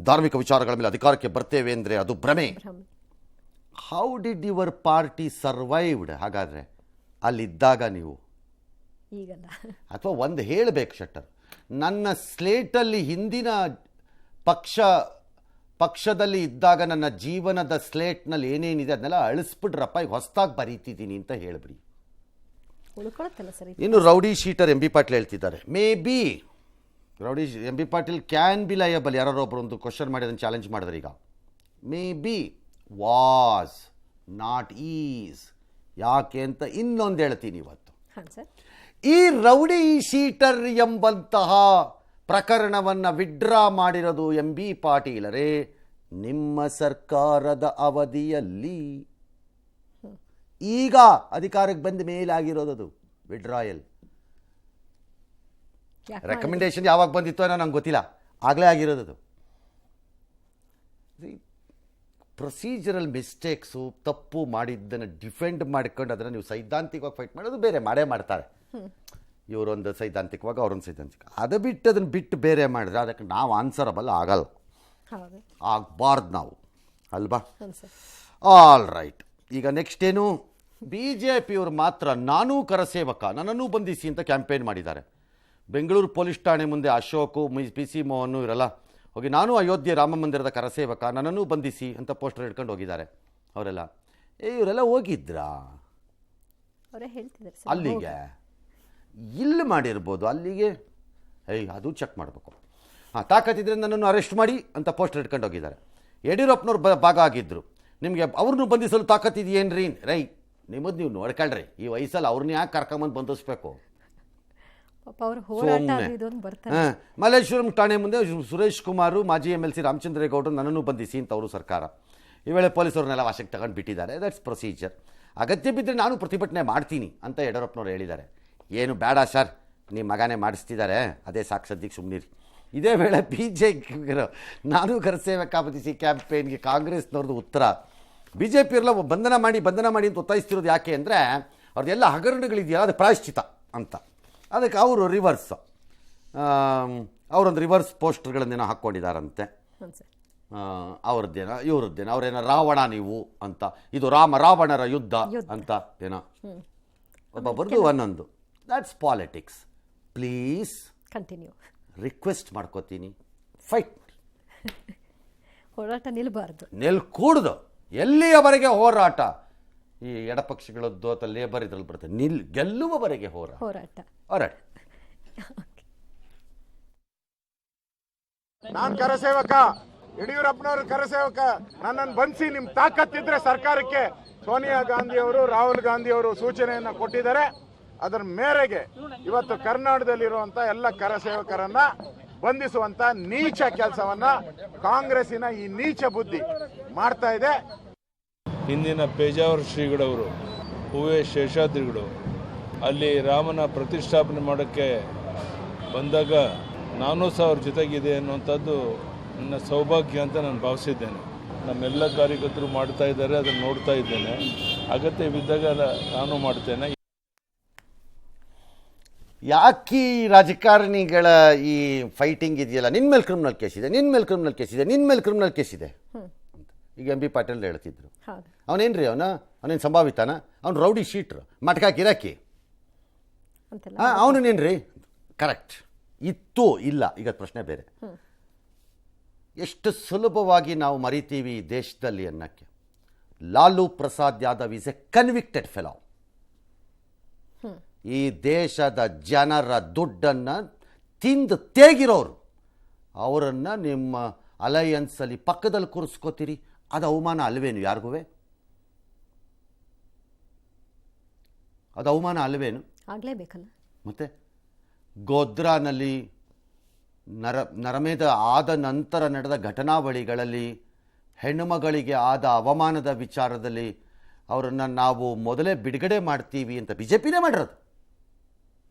ಧಾರ್ಮಿಕ ವಿಚಾರಗಳ ಮೇಲೆ ಅಧಿಕಾರಕ್ಕೆ ಬರ್ತೇವೆ ಅಂದರೆ ಅದು ಭ್ರಮೆ. How did your party survived? ಹಾಗಾದರೆ ಅಲ್ಲಿದ್ದಾಗ ನೀವು ಈಗಲ್ಲ, ಅಥವಾ ಒಂದು ಹೇಳಬೇಕು ಶೆಟ್ಟರ್, ನನ್ನ ಸ್ಲೇಟಲ್ಲಿ ಹಿಂದಿನ ಪಕ್ಷದಲ್ಲಿ ಇದ್ದಾಗ ನನ್ನ ಜೀವನದ ಸ್ಲೇಟ್ನಲ್ಲಿ ಏನೇನಿದೆ ಅದನ್ನೆಲ್ಲ ಅಳಿಸ್ಬಿಟ್ರಪ್ಪ, ಈಗ ಹೊಸದಾಗಿ ಬರೀತಿದ್ದೀನಿ ಅಂತ ಹೇಳಿಬಿಡಿ. ಇನ್ನು rowdy sheeter M B Patil ಹೇಳ್ತಿದ್ದಾರೆ, maybe rowdy M B Patil can be liable. ಯಾರೋ ಒಬ್ಬರು ಒಂದು ಕ್ವಶನ್ ಮಾಡಿ ಅದನ್ನು ಚಾಲೆಂಜ್ ಮಾಡಿದ್ರೆ, ಈಗ maybe was not is. ಯಾಕೆ ಅಂತ ಇನ್ನೊಂದು ಹೇಳ್ತೀನಿ ಇವತ್ತು. ಈ ರೌಡಿ ಶೀಟರ್ ಎಂಬಂತಹ ಪ್ರಕರಣವನ್ನು ವಿಡ್ರಾ ಮಾಡಿರೋದು ಎಂ ಬಿ ಪಾಟೀಲರೇ ನಿಮ್ಮ ಸರ್ಕಾರದ ಅವಧಿಯಲ್ಲಿ. ಈಗ ಅಧಿಕಾರಕ್ಕೆ ಬಂದ ಮೇಲಾಗಿರೋದು ವಿಡ್ರಾಯಲ್. ರೆಕಮೆಂಡೇಶನ್ ಯಾವಾಗ ಬಂದಿತ್ತು ಅನ್ನೋ ನಂಗೆ ಗೊತ್ತಿಲ್ಲ, ಆಗಲೇ ಆಗಿರೋದು. ಪ್ರೊಸೀಜರಲ್ ಮಿಸ್ಟೇಕ್ಸು, ತಪ್ಪು ಮಾಡಿದ್ದನ್ನು ಡಿಫೆಂಡ್ ಮಾಡ್ಕೊಂಡು ಅದನ್ನು ನೀವು ಸೈದ್ಧಾಂತಿಕವಾಗಿ ಫೈಟ್ ಮಾಡೋದು ಬೇರೆ ಮಾಡೇ ಮಾಡ್ತಾರೆ. ಇವರೊಂದು ಸೈದ್ಧಾಂತಿಕವಾಗಿ ಅವರೊಂದು ಸೈದ್ಧಾಂತಿಕ. ಅದು ಬಿಟ್ಟು ಅದನ್ನು ಬಿಟ್ಟು ಬೇರೆ ಮಾಡಿದ್ರೆ ಅದಕ್ಕೆ ನಾವು ಆನ್ಸರಬಲ್ ಆಗಲ್ಲ, ಹೌದು ಆಗಬಾರ್ದು ನಾವು, ಅಲ್ವಾ? ಹೌದು ಸರ್. All right. ಈಗ ನೆಕ್ಸ್ಟ್ ಏನು, ಬಿ ಜೆ ಪಿಯವರು ಮಾತ್ರ ನಾನೂ ಕರಸೇವಕ, ನನ್ನನ್ನು ಬಂಧಿಸಿ ಅಂತ ಕ್ಯಾಂಪೇನ್ ಮಾಡಿದ್ದಾರೆ. ಬೆಂಗಳೂರು ಪೊಲೀಸ್ ಠಾಣೆ ಮುಂದೆ ಅಶೋಕು, ಪಿ ಸಿ ಮೋಹನ್ ಇವರೆಲ್ಲ ಹೋಗಿ ನಾನು ಅಯೋಧ್ಯೆ ರಾಮ ಮಂದಿರದ ಕರಸೇವಕ, ನನ್ನನ್ನು ಬಂಧಿಸಿ ಅಂತ ಪೋಸ್ಟರ್ ಹಿಡ್ಕೊಂಡು ಹೋಗಿದ್ದಾರೆ ಅವರೆಲ್ಲ. ಇವರೆಲ್ಲ ಹೋಗಿದ್ರಾ ಅವರೇ ಹೇಳ್ತಿದ್ದಾರೆ ಸರ್. ಅಲ್ಲಿಗೆ? ಇಲ್ಲಿ ಮಾಡಿರ್ಬೋದು, ಅಲ್ಲಿಗೆ ಅದು ಚೆಕ್ ಮಾಡಬೇಕು. ತಾಕತ್ತಿದ್ರೆ ನನ್ನನ್ನು ಅರೆಸ್ಟ್ ಮಾಡಿ ಅಂತ ಪೋಸ್ಟರ್ ಇಟ್ಕೊಂಡು ಹೋಗಿದ್ದಾರೆ. ಯಡಿಯೂರಪ್ಪನವ್ರು ಭಾಗ ಆಗಿದ್ದರು. ನಿಮಗೆ ಅವ್ರನ್ನೂ ಬಂಧಿಸಲು ತಾಕತ್ತಿದೆಯೇನ್ರಿ? ನಿಮ್ಮದು ನೀವು ನೋಡ್ಕೊಳ್ರಿ, ಈ ವಯಸ್ಸಲ್ಲಿ ಅವ್ರನ್ನ ಯಾಕೆ ಕರ್ಕೊಂಬಂದು ಬಂಧಿಸ್ಬೇಕು? ಪಾಪ ಅವ್ರ ಹೋರಾಟ ಇದೊಂದು ಬರ್ತಾರೆ. ಮಲ್ಲೇಶ್ವರಂ ಠಾಣೆ ಮುಂದೆ ಸುರೇಶ್ ಕುಮಾರ್, ಮಾಜಿ MLC ರಾಮಚಂದ್ರೇಗೌಡರು ನನ್ನನ್ನು ಬಂಧಿಸಿ ಅಂತ ಅವರು ಸರ್ಕಾರ. ಈ ವೇಳೆ ಪೊಲೀಸವ್ರನ್ನೆಲ್ಲ ವಾಶಕ್ಕೆ ತಗೊಂಡು ಬಿಟ್ಟಿದ್ದಾರೆ. That's procedure. ಅಗತ್ಯ ಬಿದ್ದರೆ ನಾನು ಪ್ರತಿಭಟನೆ ಮಾಡ್ತೀನಿ ಅಂತ ಯಡಿಯೂರಪ್ಪನವ್ರು ಹೇಳಿದ್ದಾರೆ. ಏನು ಬೇಡ ಸರ್, ನಿಮ್ಮ ಮಗನೇ ಮಾಡಿಸ್ತಿದ್ದಾರೆ, ಅದೇ ಸಾಕು, ಸದ್ಯಕ್ಕೆ ಸುಮ್ಮನಿರಿ. ಇದೇ ವೇಳೆ BJP ನಾನು ಕರಸೇವಕ ಬಂಧಿಸಿ ಕ್ಯಾಂಪೇನ್ಗೆ ಕಾಂಗ್ರೆಸ್ನವ್ರದ್ದು ಉತ್ತರ. BJP ಅವರೆಲ್ಲ ಬಂಧನ ಮಾಡಿ ಅಂತ ಒತ್ತಾಯಿಸ್ತಿರೋದು ಯಾಕೆ ಅಂದರೆ ಅವ್ರದ್ದೆಲ್ಲ ಹಗರಣಗಳಿದೆಯಲ್ಲ, ಅದು ಪ್ರಾಯಶ್ಚಿತ ಅಂತ. ಅದಕ್ಕೆ ಅವರು ರಿವರ್ಸ್, ಅವರೊಂದು ರಿವರ್ಸ್ ಪೋಸ್ಟರ್ಗಳನ್ನೇನೋ ಹಾಕ್ಕೊಂಡಿದ್ದಾರಂತೆ. ಅವ್ರದ್ದೇನೋ ಇವ್ರದ್ದೇನೋ, ಅವರೇನೋ ರಾವಣ ನೀವು ಅಂತ, ಇದು ರಾವಣರ ಯುದ್ಧ ಅಂತ ಏನೋ ಒಬ್ಬೊಬ್ಬರದು ಒಂದೊಂದು. That's politics. Please continue request ಮಾಡ್ಕೋತೀನಿ, ಫೈಟ್. ಹೋರಾಟ ನಿಲ್ಲಬಾರ್ದು, ನಿಲ್ಕೂಡ್ದು. ಎಲ್ಲಿಯವರೆಗೆ ಹೋರಾಟ? ಈ ಎಡಪಕ್ಷಗಳದ್ದು ಅಥವಾ ಲೇಬರ್ ಇದ್ರಲ್ಲಿ ಬರುತ್ತೆ, ಗೆಲ್ಲುವವರೆಗೆ ಹೋರಾಟ. ನಾನ್ ಕರಸೇವಕ, ಯಡಿಯೂರಪ್ಪನವರು ಕರಸೇವಕ, ನನ್ನನ್ನು ಬಂಧಿಸಿ, ನಿಮ್ ತಾಕತ್ತಿದ್ರೆ ಸರ್ಕಾರಕ್ಕೆ ಸೋನಿಯಾ ಗಾಂಧಿ ಅವರು, ರಾಹುಲ್ ಗಾಂಧಿ ಅವರು ಸೂಚನೆಯನ್ನ ಕೊಟ್ಟಿದ್ದಾರೆ. ಅದರ ಮೇರೆಗೆ ಇವತ್ತು ಕರ್ನಾಟಕದಲ್ಲಿರುವಂತ ಎಲ್ಲ ಕರಸೇವಕರನ್ನ ಬಂಧಿಸುವಂತ ನೀಚ ಕೆಲಸವನ್ನ ಕಾಂಗ್ರೆಸ್ಸಿನ ಈ ನೀಚ ಬುದ್ಧಿ ಮಾಡ್ತಾ ಇದೆ. ಹಿಂದಿನ ಪೇಜಾವರ ಶ್ರೀಗಳವರು, ಹೂವೆ ಶೇಷಾದ್ರಿಗಳು ಅಲ್ಲಿ ರಾಮನ ಪ್ರತಿಷ್ಠಾಪನೆ ಮಾಡೋಕ್ಕೆ ಬಂದಾಗ ನಾನು ಸಹ ಅವ್ರ ಜೊತೆಗಿದೆ ಅನ್ನುವಂಥದ್ದು ನನ್ನ ಸೌಭಾಗ್ಯ ಅಂತ ನಾನು ಭಾವಿಸಿದ್ದೇನೆ. ನಮ್ಮೆಲ್ಲ ಕಾರ್ಯಕರ್ತರು ಮಾಡ್ತಾ ಇದ್ದಾರೆ, ಅದನ್ನು ನೋಡ್ತಾ ಇದ್ದೇನೆ. ಅಗತ್ಯವಿದ್ದಾಗ ನಾನು ಮಾಡ್ತೇನೆ. ಯಾಕೆ ಈ ರಾಜಕಾರಣಿಗಳ ಈ ಫೈಟಿಂಗ್ ಇದೆಯಲ್ಲ, ನಿನ್ನ ಮೇಲೆ ಕ್ರಿಮಿನಲ್ ಕೇಸ್ ಇದೆ, ನಿನ್ನ ಮೇಲೆ ಕ್ರಿಮಿನಲ್ ಕೇಸ್ ಇದೆ, ನಿನ್ನ ಮೇಲೆ ಕ್ರಿಮಿನಲ್ ಕೇಸ್ ಇದೆ ಅಂತ ಈಗ MB ಪಾಟೀಲ್ ಹೇಳ್ತಿದ್ರು. ಅವನೇನ್ರಿ ಅವನೇನು ಸಂಭಾವಿತಾನ? ಅವ್ನು ರೌಡಿ ಶೀಟ್ರು, ಮಟ್ಕ ಗಿರಾಕಿ, ಅವನೇನ್ರಿ? ಕರೆಕ್ಟ್ ಇತ್ತು, ಇಲ್ಲ, ಈಗ ಪ್ರಶ್ನೆ ಬೇರೆ. ಎಷ್ಟು ಸುಲಭವಾಗಿ ನಾವು ಮರಿತೀವಿ ಈ ದೇಶದಲ್ಲಿ ಅನ್ನಕ್ಕೆ. Lalu Prasad Yadav is A convicted fellow. ಈ ದೇಶದ ಜನರ ದುಡ್ಡನ್ನು ತಿಂದು ತೇಗಿರೋರು, ಅವರನ್ನು ನಿಮ್ಮ ಅಲಯನ್ಸಲ್ಲಿ ಪಕ್ಕದಲ್ಲಿ ಕೂರಿಸ್ಕೋತೀರಿ. ಅದು ಅವಮಾನ ಅಲ್ವೇನು ಯಾರಿಗೂ? ಅದು ಅವಮಾನ ಅಲ್ವೇನು? ಆಗಲೇಬೇಕಲ್ಲ. ಮತ್ತೆ ಗೋಧ್ರಾನಲ್ಲಿ ನರಮೇಧ ಆದ ನಂತರ ನಡೆದ ಘಟನಾವಳಿಗಳಲ್ಲಿ ಹೆಣ್ಣುಮಗಳಿಗೆ ಆದ ಅವಮಾನದ ವಿಚಾರದಲ್ಲಿ ಅವರನ್ನು ನಾವು ಮೊದಲೇ ಬಿಡುಗಡೆ ಮಾಡ್ತೀವಿ ಅಂತ BJPನೇ ಮಾಡಿರೋದು.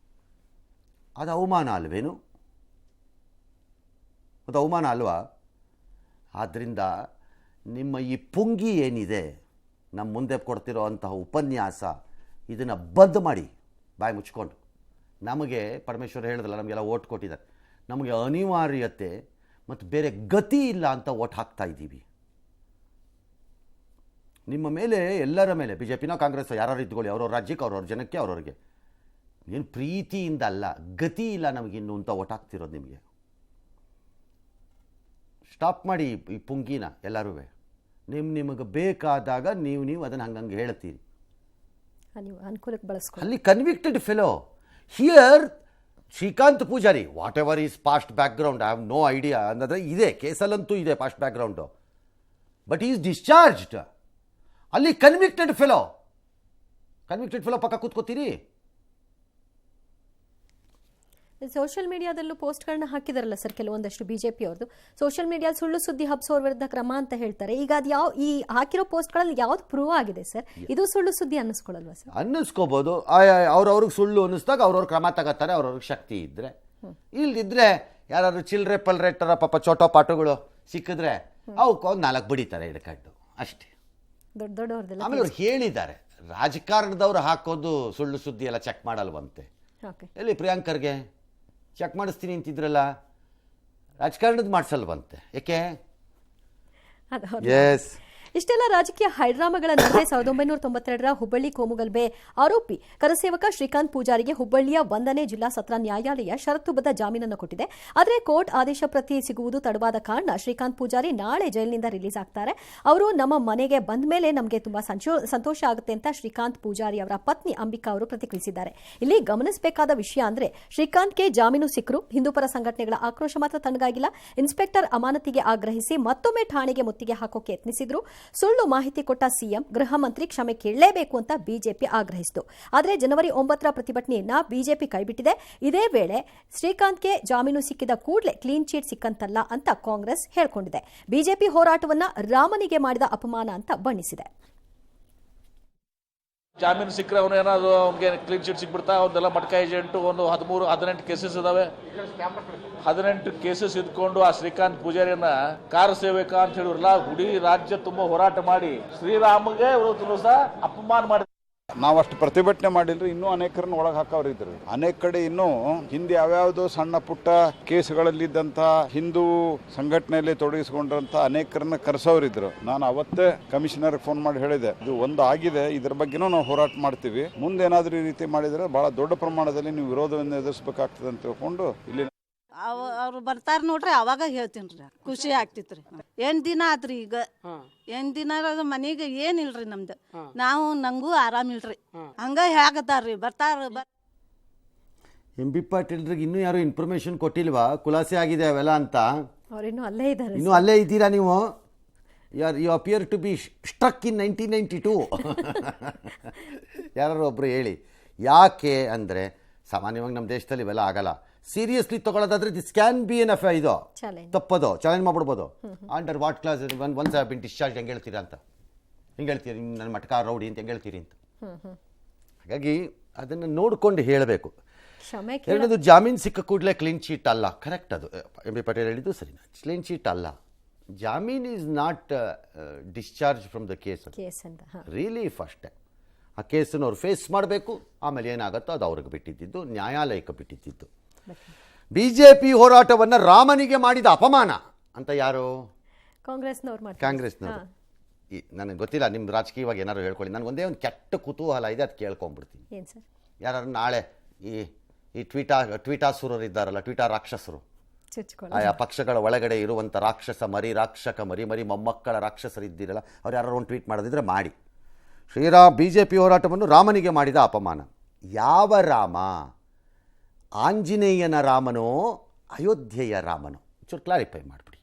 ಅದು ಅವಮಾನ ಅಲ್ವೇನು? ಅದು ಅವಮಾನ ಅಲ್ವಾ? ಆದ್ದರಿಂದ ನಿಮ್ಮ ಈ ಪುಂಗಿ ಏನಿದೆ, ನಮ್ಮ ಮುಂದೆ ಕೊಡ್ತಿರೋ ಅಂತಹ ಉಪನ್ಯಾಸ, ಇದನ್ನು ಬಂದ್ ಮಾಡಿ, ಬಾಯಿ ಮುಚ್ಕೊಂಡು. ನಮಗೆ ಪರಮೇಶ್ವರ್ ಹೇಳಿದ್ರಲ್ಲ, ನಮಗೆಲ್ಲ ಓಟ್ ಕೊಟ್ಟಿದ್ದಾರೆ, ನಮಗೆ ಅನಿವಾರ್ಯತೆ ಮತ್ತು ಬೇರೆ ಗತಿ ಇಲ್ಲ ಅಂತ ಓಟ್ ಹಾಕ್ತಾ ಇದ್ದೀವಿ. ನಿಮ್ಮ ಮೇಲೆ, ಎಲ್ಲರ ಮೇಲೆ, BJPನ ಕಾಂಗ್ರೆಸ್ ಯಾರು ಇದ್ಕೊಳ್ಳಿ, ಅವ್ರವ್ರ ರಾಜ್ಯಕ್ಕೆ, ಅವ್ರವ್ರ ಜನಕ್ಕೆ, ಅವ್ರವ್ರಿಗೆ, ಏನು ಪ್ರೀತಿಯಿಂದ ಅಲ್ಲ, ಗತಿ ಇಲ್ಲ ನಮಗಿನ್ನು ಅಂತ ಓಟ್ ಹಾಕ್ತಿರೋದು ನಿಮಗೆ. ಸ್ಟಾಪ್ ಮಾಡಿ ಈ ಪುಂಗಿನ ಎಲ್ಲರೂ. ನಿಮಗೆ ಬೇಕಾದಾಗ ನೀವು ಅದನ್ನು ಹಂಗಂಗೆ ಹೇಳ್ತೀರಿ, ಅನುಕೂಲಕ್ಕೆ ಬಳಸ್ಕೊಳ್ಳಿ. ಅಲ್ಲಿ convicted fellow. Here Srikanth Poojari, whatever is past background, I have no idea ಅಂದರೆ ಇದೆ, ಕೇಸಲ್ಲಂತೂ ಇದೆ past background, but is discharged. ಅಲ್ಲಿ ಕನ್ವಿಕ್ಟೆಡ್ ಫೆಲೋ ಪಕ್ಕ ಕೂತ್ಕೋತೀರಿ. ಸೋಷಿಯಲ್ ಮೀಡಿಯಾದಲ್ಲೂ ಪೋಸ್ಟ್ಗಳನ್ನ ಹಾಕಿದಾರಲ್ಲ ಸರ್ ಕೆಲವೊಂದಷ್ಟು BJP ಅವ್ರದ್ದು. ಸೋಷಿಯಲ್ ಮೀಡಿಯಾ ಸುಳ್ಳು ಸುದ್ದಿ ಹಬ್ಸೋರ್ ವಿರುದ್ಧ ಕ್ರಮ ಅಂತ ಹೇಳ್ತಾರೆ. ಈಗ ಅದು ಈ ಹಾಕಿರೋ ಪೋಸ್ಟ್ಗಳಲ್ಲಿ ಯಾವ್ದು ಪ್ರೂವ್ ಆಗಿದೆ ಸರ್? ಇದು ಸುಳ್ಳು ಸುದ್ದಿ ಅನ್ನಿಸ್ಕೊಳ್ಳಲ್ವಾ ಸರ್? ಅನ್ನಿಸ್ಕೋಬೋದು. ಅವ್ರವ್ರಿಗೆ ಸುಳ್ಳು ಅನ್ನಿಸ್ದಾಗ ಅವ್ರವ್ರ ಕ್ರಮ ತಗೋತಾರೆ, ಅವ್ರವ್ರಿಗೆ ಶಕ್ತಿ ಇದ್ದರೆ. ಇಲ್ದಿದ್ರೆ ಯಾರು ಚಿಲ್ರೆ ಪಲ್ರೆಟ್ಟರ ಪಾಪ ಚೋಟೋ ಪಾಟುಗಳು ಸಿಕ್ಕಿದ್ರೆ ಅವಕ್ಕೆ ಒಂದು 4 ಬಡಿತಾರೆ ಹಿಡ್ಕೊಂಡು, ಅಷ್ಟೇ. ದೊಡ್ಡ ದೊಡ್ಡವ್ರದ್ದೆಲ್ಲ ಆಮೇಲೆ ಅವ್ರು ಹೇಳಿದ್ದಾರೆ, ರಾಜಕಾರಣದವ್ರು ಹಾಕೋದು ಸುಳ್ಳು ಸುದ್ದಿ ಎಲ್ಲ ಚೆಕ್ ಮಾಡಲ್ವಂತೆ. ಓಕೆ. ಎಲ್ಲಿ ಪ್ರಿಯಾಂಕರ್ಗೆ ಚೆಕ್ ಮಾಡಿಸ್ತೀನಿ ಅಂತಿದ್ರಲ್ಲ, ರಾಜಕಾರಣದ ಮಾಡಿಸಲ್ವಂತೆ, ಏಕೆ? ಅದು ಹೌದು. ಎಸ್. ಇಷ್ಟೆಲ್ಲ ರಾಜಕೀಯ ಹೈಡ್ರಾಮಾಗಳ ನಡುವೆ 1992ರ ಹುಬ್ಬಳ್ಳಿ ಕೋಮುಗಲಭೆ ಆರೋಪಿ ಕರಸೇವಕ ಶ್ರೀಕಾಂತ್ ಪೂಜಾರಿಗೆ ಹುಬ್ಬಳ್ಳಿಯ 1ನೇ ಜಿಲ್ಲಾ ಸತ್ರ ನ್ಯಾಯಾಲಯ ಷರತ್ತುಬದ್ಧ ಜಾಮೀನನ್ನು ಕೊಟ್ಟಿದೆ. ಆದರೆ ಕೋರ್ಟ್ ಆದೇಶ ಪ್ರತಿ ಸಿಗುವುದು ತಡವಾದ ಕಾರಣ ಶ್ರೀಕಾಂತ್ ಪೂಜಾರಿ ನಾಳೆ ಜೈಲಿನಿಂದ ರಿಲೀಸ್ ಆಗ್ತಾರೆ. ಅವರು ನಮ್ಮ ಮನೆಗೆ ಬಂದ ಮೇಲೆ ನಮಗೆ ತುಂಬಾ ಸಂತೋಷ ಆಗುತ್ತೆ ಅಂತ ಶ್ರೀಕಾಂತ್ ಪೂಜಾರಿ ಅವರ ಪತ್ನಿ ಅಂಬಿಕಾ ಅವರು ಪ್ರತಿಕ್ರಿಯಿಸಿದ್ದಾರೆ. ಇಲ್ಲಿ ಗಮನಿಸಬೇಕಾದ ವಿಷಯ ಅಂದ್ರೆ ಶ್ರೀಕಾಂತ್ಗೆ ಜಾಮೀನು ಸಿಕ್ಕರು ಹಿಂದೂಪರ ಸಂಘಟನೆಗಳ ಆಕ್ರೋಶ ಮಾತ್ರ ತಣ್ಣಗಾಗಿಲ್ಲ. ಇನ್ಸ್ಪೆಕ್ಟರ್ ಅಮಾನತಿಗೆ ಆಗ್ರಹಿಸಿ ಮತ್ತೊಮ್ಮೆ ಠಾಣೆಗೆ ಮುತ್ತಿಗೆ ಹಾಕೋಕೆ ಯತ್ನಿಸಿದ್ರು. ಸುಳ್ಳು ಮಾಹಿತಿ ಕೊಟ್ಟ ಸಿಎಂ ಗೃಹ ಮಂತ್ರಿ ಕ್ಷಮೆ ಕೇಳಲೇಬೇಕು ಅಂತ ಬಿಜೆಪಿ ಆಗ್ರಹಿಸಿತು. ಆದರೆ ಜನವರಿ 9ರ ಪ್ರತಿಭಟನೆಯನ್ನ ಬಿಜೆಪಿ ಕೈಬಿಟ್ಟಿದೆ. ಇದೇ ವೇಳೆ ಶ್ರೀಕಾಂತ್ಗೆ ಜಾಮೀನು ಸಿಕ್ಕಿದ ಕೂಡಲೇ ಕ್ಲೀನ್ ಚೀಟ್ ಸಿಕ್ಕಂತಲ್ಲ ಅಂತ ಕಾಂಗ್ರೆಸ್ ಹೇಳಿಕೊಂಡಿದೆ. ಬಿಜೆಪಿ ಹೋರಾಟವನ್ನ ರಾಮನಿಗೆ ಮಾಡಿದ ಅಪಮಾನ ಅಂತ ಬಣ್ಣಿಸಿದೆ. ಜಾಮೀನು ಸಿಕ್ಕರೆ ಅವನು ಏನಾದ್ರು ಅವ್ನಿಗೆ ಕ್ಲೀನ್ ಚೀಟ್ ಸಿಕ್ಬಿಡ್ತಾ, ಅವ್ರನ್ನೆಲ್ಲ ಮಟ್ಕ ಏಜೆಂಟು ಒಂದು 13-18 ಕೇಸಸ್ ಇದಾವೆ. 18 ಕೇಸಸ್ ಇದ್ಕೊಂಡು ಆ ಶ್ರೀಕಾಂತ್ ಪೂಜಾರಿಯನ್ನ ಕಾರ ಸೇವಕ ಅಂತ ಹೇಳಿದ್ರಲ್ಲ, ಇಡೀ ರಾಜ್ಯ ತುಂಬಾ ಹೋರಾಟ ಮಾಡಿ ಶ್ರೀರಾಮಗೆ ಸಹ ಅಪಮಾನ ಮಾಡಿದ್ರು. ನಾವಷ್ಟು ಪ್ರತಿಭಟನೆ ಮಾಡಿಲ್ರಿ, ಇನ್ನೂ ಅನೇಕರನ್ನ ಒಳಗೆ ಹಾಕವ್ರಿದ್ರು. ಅನೇಕ ಕಡೆ ಇನ್ನೂ ಹಿಂದೆ ಯಾವ್ಯಾವುದೋ ಸಣ್ಣ ಪುಟ್ಟ ಕೇಸುಗಳಲ್ಲಿದ್ದಂಥ ಹಿಂದೂ ಸಂಘಟನೆಯಲ್ಲಿ ತೊಡಗಿಸಿಕೊಂಡ್ರಂಥ ಅನೇಕರನ್ನ ಕರೆಸೋರಿದ್ರು. ನಾನು ಅವತ್ತೇ ಕಮಿಷನರ್ಗೆ ಫೋನ್ ಮಾಡಿ ಹೇಳಿದೆ, ಇದು ಒಂದು ಆಗಿದೆ, ಇದ್ರ ಬಗ್ಗೆನೂ ನಾವು ಹೋರಾಟ ಮಾಡ್ತೀವಿ, ಮುಂದೇನಾದ್ರೂ ಈ ರೀತಿ ಮಾಡಿದರೆ ಬಹಳ ದೊಡ್ಡ ಪ್ರಮಾಣದಲ್ಲಿ ನೀವು ವಿರೋಧವನ್ನು ಎದುರಿಸಬೇಕಾಗ್ತದೆ ಅಂತ ತಿಳ್ಕೊಂಡು ಇಲ್ಲಿ ಅವ್ರು ಬರ್ತಾರ ನೋಡ್ರಿ, ಅವಾಗ ಹೇಳ್ತೀನಿ ರೀ, ಖುಷಿ ಆಗ್ತಿತ್ರಿ. 8 ದಿನ ಆತ್ರಿ. ಈಗ 8 ದಿನ ಮನೆಗೆ ಏನಿಲ್ರಿ ನಮ್ದು, ನಾವು ನಂಗೂ ಆರಾಮಿಲ್ರಿ, ಹಂಗ ಹೇಗತ್ತಾರ್ರಿ ಬರ್ತಾರ. MB ಪಾಟೀಲ್ರಿಗೆ ಇನ್ನೂ ಯಾರು ಇನ್ಫಾರ್ಮೇಶನ್ ಕೊಟ್ಟಿಲ್ವಾ ಖುಲಾಸೆ ಆಗಿದೆ ಅವೆಲ್ಲ ಅಂತ? ಅವರಿನ್ನೂ ಅಲ್ಲೇ ಇದ್ದಾರೆ. ಇನ್ನೂ ಅಲ್ಲೇ ಇದ್ದೀರಾ ನೀವು? You appear to be struck in 1992. ಯಾರು ಒಬ್ರು ಹೇಳಿ. ಯಾಕೆ ಅಂದರೆ ಸಾಮಾನ್ಯವಾಗಿ ನಮ್ಮ ದೇಶದಲ್ಲಿ ಇವೆಲ್ಲ ಆಗಲ್ಲ. ಸೀರಿಯಸ್ಲಿ ತಗೊಳ್ಳೋದಾದ್ರೆ this can be and if ಇದು ತಪ್ಪದು, ಚಾಲೆಂಜ್ ಮಾಡ್ಬಿಡ್ಬೋದು. Under what clause ones have been discharge ಹೆಂಗೆ ಹೇಳ್ತೀರಾ ಅಂತ, ಹೆಂಗೆ ಹೇಳ್ತೀರಿ ನನ್ನ ಮಟ್ಕ ರೌಡಿ ಅಂತ ಹೆಂಗೆ ಹೇಳ್ತೀರಿ ಅಂತ. ಹಾಗಾಗಿ ಅದನ್ನು ನೋಡ್ಕೊಂಡು ಹೇಳಬೇಕು. ಎರಡನೇದು ಜಾಮೀನು ಸಿಕ್ಕ ಕೂಡಲೇ ಕ್ಲೀನ್ ಚೀಟ್ ಅಲ್ಲ. ಕರೆಕ್ಟ್, ಅದು MB ಪಾಟೀಲ್ ಹೇಳಿದ್ದು ಸರಿ. ಕ್ಲೀನ್ ಚೀಟ್ ಅಲ್ಲ, ಜಾಮೀನ್ is not discharge from the case. Relief ಅಷ್ಟೇ. ಆ ಕೇಸನ್ನು ಅವ್ರು ಫೇಸ್ ಮಾಡಬೇಕು, ಆಮೇಲೆ ಏನಾಗುತ್ತೋ ಅದು ಅವ್ರಿಗೆ ಬಿಟ್ಟಿದ್ದು, ನ್ಯಾಯಾಲಯಕ್ಕೆ ಬಿಟ್ಟಿದ್ದು. ಬಿಜೆಪಿ ಹೋರಾಟವನ್ನು ರಾಮನಿಗೆ ಮಾಡಿದ ಅಪಮಾನ ಅಂತ ಯಾರು? ಕಾಂಗ್ರೆಸ್ನವರು. ನನಗೆ ಗೊತ್ತಿಲ್ಲ, ನಿಮ್ದು ರಾಜಕೀಯವಾಗಿ ಏನಾದ್ರು ಹೇಳ್ಕೊಳ್ಳಿ. ನನಗೆ ಒಂದೇ ಒಂದು ಕೆಟ್ಟ ಕುತೂಹಲ ಇದೆ, ಅದು ಕೇಳ್ಕೊಂಡ್ಬಿಡ್ತೀನಿ. ಯಾರು ನಾಳೆ ಈ ಟ್ವೀಟಾಸುರರು ಇದ್ದಾರಲ್ಲ, ಟ್ವೀಟಾ ರಾಕ್ಷಸರು, ಆಯಾ ಪಕ್ಷಗಳ ಒಳಗಡೆ ಇರುವಂಥ ರಾಕ್ಷಕ ಮರಿ ಮೊಮ್ಮಕ್ಕಳ ರಾಕ್ಷಸರಿದ್ದೀರಲ್ಲ, ಅವ್ರು ಯಾರು ಒಂದು ಟ್ವೀಟ್ ಮಾಡೋದಿದ್ರೆ ಮಾಡಿ. ಬಿಜೆಪಿ ಹೋರಾಟವನ್ನು ರಾಮನಿಗೆ ಮಾಡಿದ ಅಪಮಾನ. ಯಾವ ರಾಮ? ಆಂಜನೇಯನ ರಾಮನೋ ಅಯೋಧ್ಯೆಯ ರಾಮನೋ? ಚೂರು ಕ್ಲಾರಿಫೈ ಮಾಡಿಬಿಡಿ.